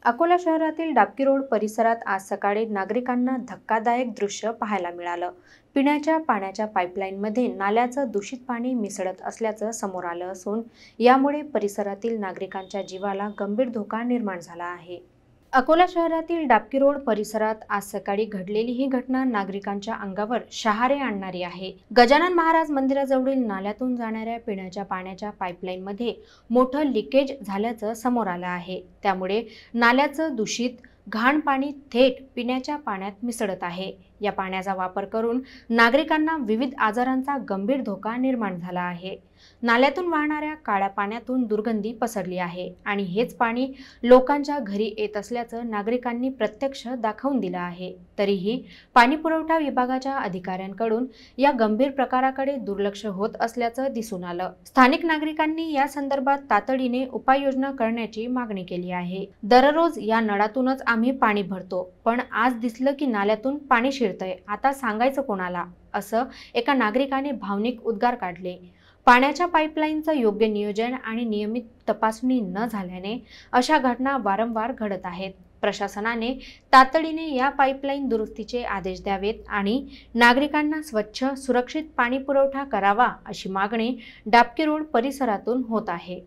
अकोला शहरातील डाबकी रोड परिसरात आज सकाळी नागरिकांना धक्कादायक दृश्य पाहायला मिळालं। पिण्याच्या पाण्याच्या पाईपलाईनमध्ये नाल्याचं दूषित पाणी मिसळत असल्याचं समोर आलं असून यामुळे परिसरातील नागरिकांच्या जीवाला गंभीर धोका निर्माण झाला आहे। अकोला शहरातील डाबकी रोड परिसरात आज सकाळी घडलेली ही घटना नागरिकांच्या अंगावर शहारे आणणारी आहे। गजानन महाराज मंदिराजवळील नाल्यातून जाणाऱ्या पिण्याच्या पाण्याच्या पाईपलाईनमध्ये मोठं लिकेज झाल्याचं समोर आलं आहे। त्यामुळे नाल्याचं दूषित घाण पाणी थेट पिण्याच्या पाण्यात मिसळत आहे। या पाण्याचा वापर करून नागरिकांना विविध आजारांचा गंभीर धोका निर्माण झाला आहे। नाल्यातून वाहणाऱ्या काळ्या पाण्यातून दुर्गंधी पसरली आहे आणि हेच पाणी लोकांच्या घरी येत असल्याचं नागरिकांनी प्रत्यक्ष दाखवून दिलं आहे। तरीही पाणी पुरवठा विभागाच्या अधिकाऱ्यांकडून या गंभीर प्रकाराकडे दुर्लक्ष होत असल्याचं दिसून आलं। स्थानिक नागरिकांनी या संदर्भात तातडीने उपाययोजना करण्याची मागणी केली आहे। दररोज या नळातूनच आम्ही पाणी भरतो, पण आज दिसलं की नाल्यातून पाणी शिरतंय, आता सांगायचं कोणाला, असं एका नागरिकाने भावनिक उद्गार काढले। पाण्याच्या पाईपलाईनचं योग्य नियोजन आणि नियमित तपासणी न झाल्याने अशा घटना वारंवार घडत आहेत। प्रशासनाने तातडीने या पाईपलाईन दुरुस्तीचे आदेश द्यावेत आणि नागरिकांना स्वच्छ सुरक्षित पाणी पुरवठा करावा अशी मागणी डाबकी रोड परिसरातून होत आहे।